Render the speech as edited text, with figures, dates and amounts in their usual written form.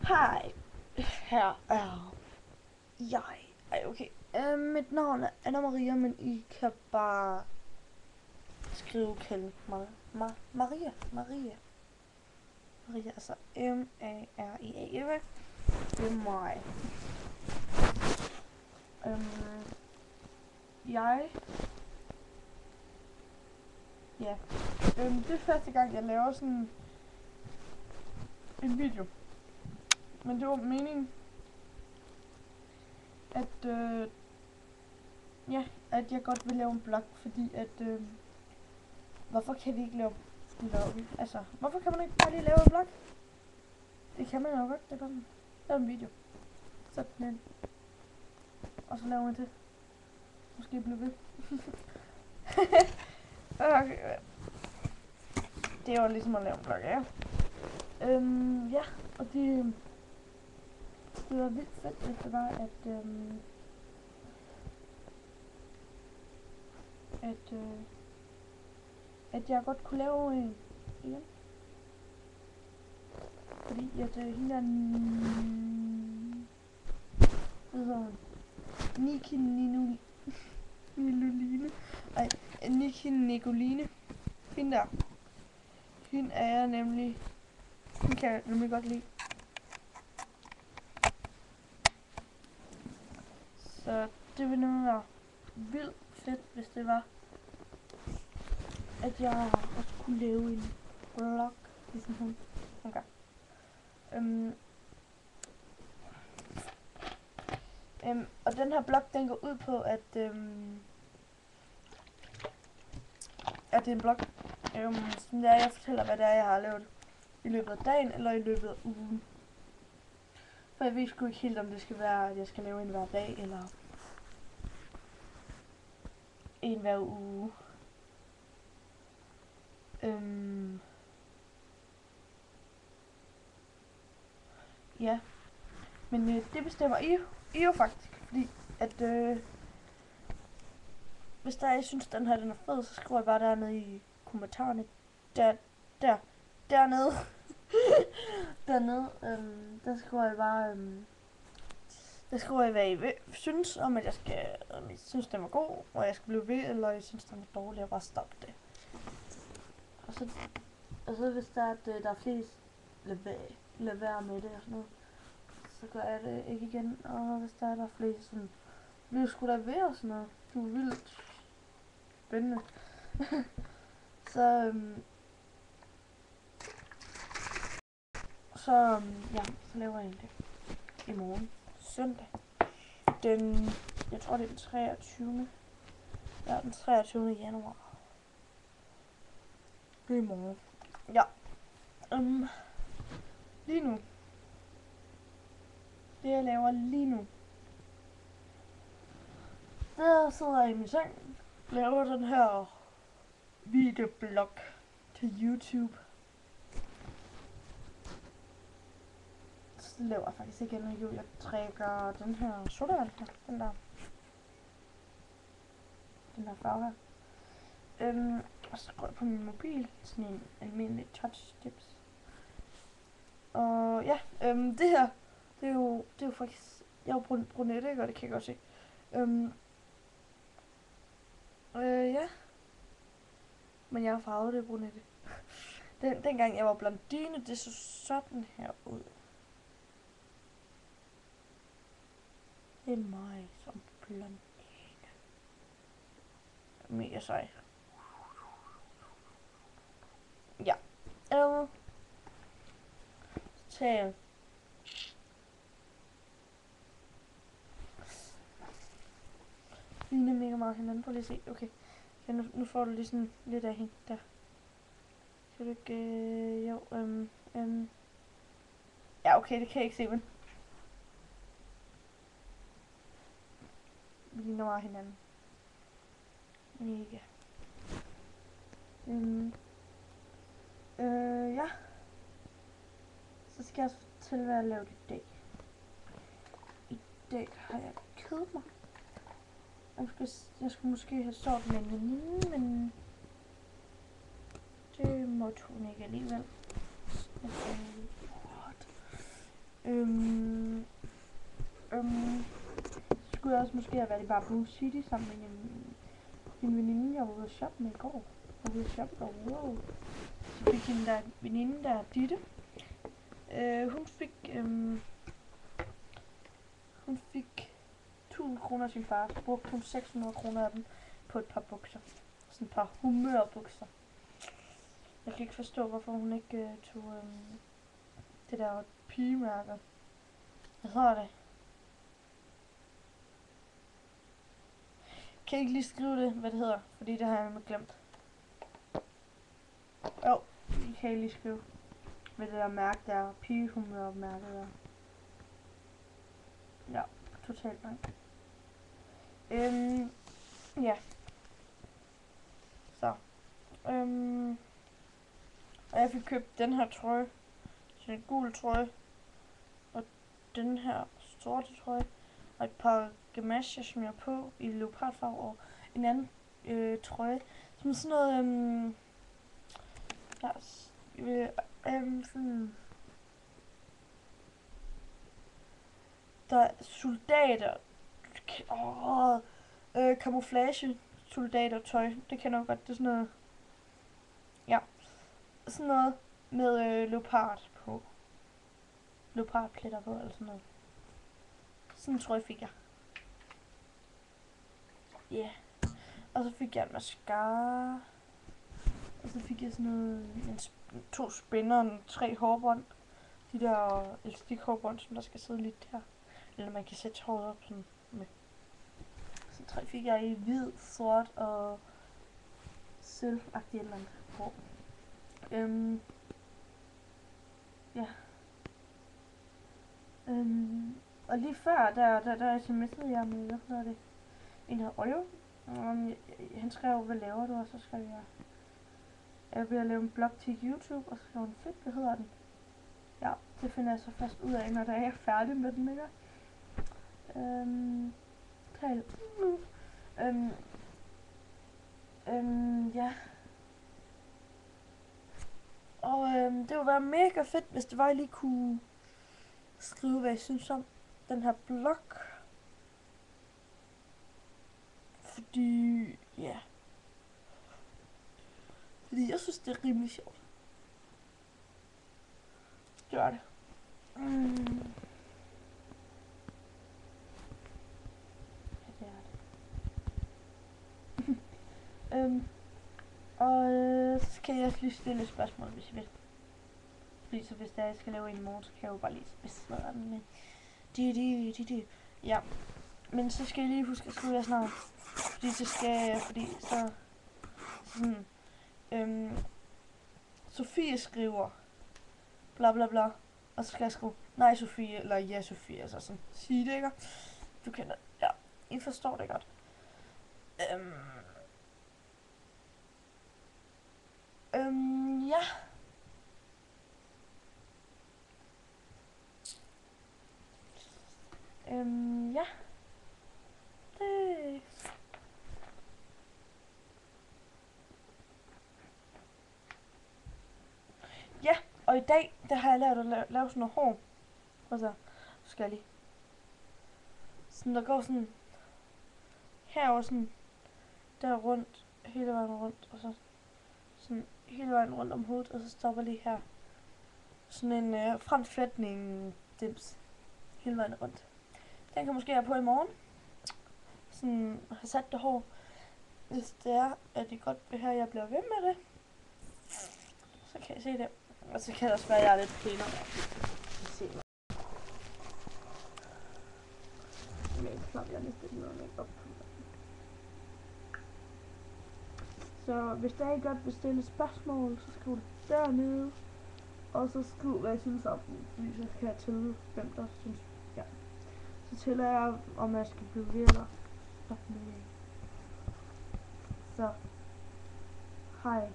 Hej, her er jeg. Okay. Mit navn er Anna Maria, men I kan bare kalde Maria. Maria, altså M-A-R-I-A. Det er mig. Jeg... Ja. Det er første gang, jeg laver sådan en video. Men det var meningen, at at jeg godt vil lave en blog, fordi at hvorfor kan vi ikke lave altså, hvorfor kan man ikke bare lige lave en blog? Det kan man jo godt, det kan man. Lave en video. Sæt den ind. Og så laver man det. Måske blive ved. Okay. Det var ligesom at lave en blog, ja. Ja, og det var vildt fedt, hvis det var, at jeg godt kunne lave en igen. Fordi at hende der hvad hedder hun? Niki Nicoline. Hende der. Hende er jeg nemlig. Hende kan jeg nemlig godt lide. Så det ville nemlig være vildt fedt, hvis det var, at jeg også kunne lave en blog, ligesom hun gør. Og den her blog, den går ud på, at det er en blog, som det er, jeg fortæller, hvad det er, jeg har lavet i løbet af dagen, eller i løbet af ugen. For jeg ved sgu ikke helt, om det skal være, at jeg skal lave en hver dag, eller en hver uge. Ja, men det bestemmer I jo faktisk, fordi at hvis der er, I synes, den her den er fed, så skriver I bare dernede i kommentarerne. Dernede. Der skriver I bare, der skriver I, hvad I synes om, at jeg skal, om I synes, den var god, og jeg skal blive ved, eller I synes, den er dårlig, og bare stoppe det. Og så hvis der er, at der er flest, lad være med det og sådan noget, så gør jeg det ikke igen. Og hvis der er flest, sådan, bliver sgu da ved og sådan noget. Det er vildt spændende. så så laver jeg det i morgen, søndag. Jeg tror det er den 23. Ja, den 23. januar. Det er i morgen. Ja. Lige nu. Det jeg laver lige nu. Der sidder jeg i min seng. Laver den her videoblog til YouTube. Så laver jeg faktisk ikke endnu. Jeg trækker den her sodavand her. Den her farve her. Og så går jeg på min mobil. Sådan en almindelig touch tips. Og ja, det her. Det er jo faktisk... Jeg er jo brunette, ikke? Og det kan jeg godt se. Ja. Men jeg er farvet, det er brunette. Dengang jeg var blondine, det så sådan her ud. Det er mig som blondine. Mega sej. Ja. Tag. Ligner mega meget hinanden. Prøv lige at se. Okay. Ja, nu får du lige sådan lidt af hende der. Kan du ikke... jo, ja, okay, det kan jeg ikke se, men... Vi ligner meget hinanden. Mega. Ja. Så skal jeg fortælle, hvad jeg har lavet i dag. I dag har jeg kedet mig. Jeg skulle måske have sovet med en veninde, men det måtte hun ikke alligevel. kunne også måske have været i Bamboo City sammen med en veninde, jeg var ude at shoppe med i går. Jeg var ude at shoppe, og wow. Så fik hende der veninde der, Ditte. Hun fik 1000 kroner af sin far, så brugte hun 600 kroner af dem på et par bukser. Sådan et par humørbukser. Jeg kan ikke forstå, hvorfor hun ikke tog det der pigemærker. Hvad hedder det? Kan jeg ikke lige skrive det, hvad det hedder? Fordi det har jeg nemlig glemt. Jo, I kan lige skrive, hvad det der mærke der, pigehumørmærket der. Ja, totalt blank. Ja. Så. Og jeg fik købt den her trøje. Så en gul trøje. Og den her sorte trøje. Og et par gamasjer, som jeg har på i leopardfarve. Og en anden trøje. Som sådan noget... sådan... Der er soldater. Camouflage soldater tøj. Det kender jeg godt. Det er sådan noget. Ja. Sådan noget med leopard på. Leopardpletter på eller sådan noget. Sådan tror jeg fik jeg. Ja. Yeah. Og så fik jeg en mascara. Og så fik jeg sådan noget 2 spænder og 3 hårbånd. De der elastikhårbånd, som der skal sidde lidt der. Eller man kan sætte håret op sådan med. Så 3 fik jeg i hvid, sort og sølvagtigt eller andet hår. Ja. Og lige før, der sms'ede jeg med, hvad hedder det? En her Ojo. Han skrev, hvad laver du? Og så skrev jeg vil lave en blog til YouTube, og så skrev han, fedt, hvad hedder den? Ja, det finder jeg så først ud af, når jeg er færdig med den, ikke? Ja. Og det ville være mega fedt, hvis det var, I lige kunne skrive, hvad I synes om den her blog. Fordi, ja. Fordi jeg synes, det er rimelig sjovt. Det var det. Ja, det er det. Og så kan jeg også lige stille et spørgsmål, hvis I vil. Fordi så hvis jeg skal lave en i morgen, så kan jeg jo bare lige besvare den med Ja. Men så skal jeg lige huske at skrive jeres navn. Fordi så sådan, Sofie skriver bla bla bla, og så skal jeg skrive nej Sofie, eller ja Sofie, altså sådan, sige det, ikke? Du kender, ja, I forstår det godt. Ja. Ja. Det... Ja, og i dag, der har jeg lært at lave sådan noget hår. Og så skal jeg lige. Sådan, der går sådan herover sådan, der rundt, hele vejen rundt, og så sådan hele vejen rundt om hovedet, og så stopper lige her. Sådan en fremflætning dims hele vejen rundt. Den kan måske være på i morgen. Sådan have sat det hår. Hvis det er, at I godt vil have, at jeg bliver ved med det, så kan I se det. Og så kan det også være, at jeg er lidt pænere. Så hvis der ikke godt vil stille spørgsmål, så skriv det dernede. Og så skriv, hvad I synes om den. Fordi så kan jeg tælle, hvem der synes. Ja. Så tæller jeg, om jeg skal blive ved eller stoppe med. Så hej.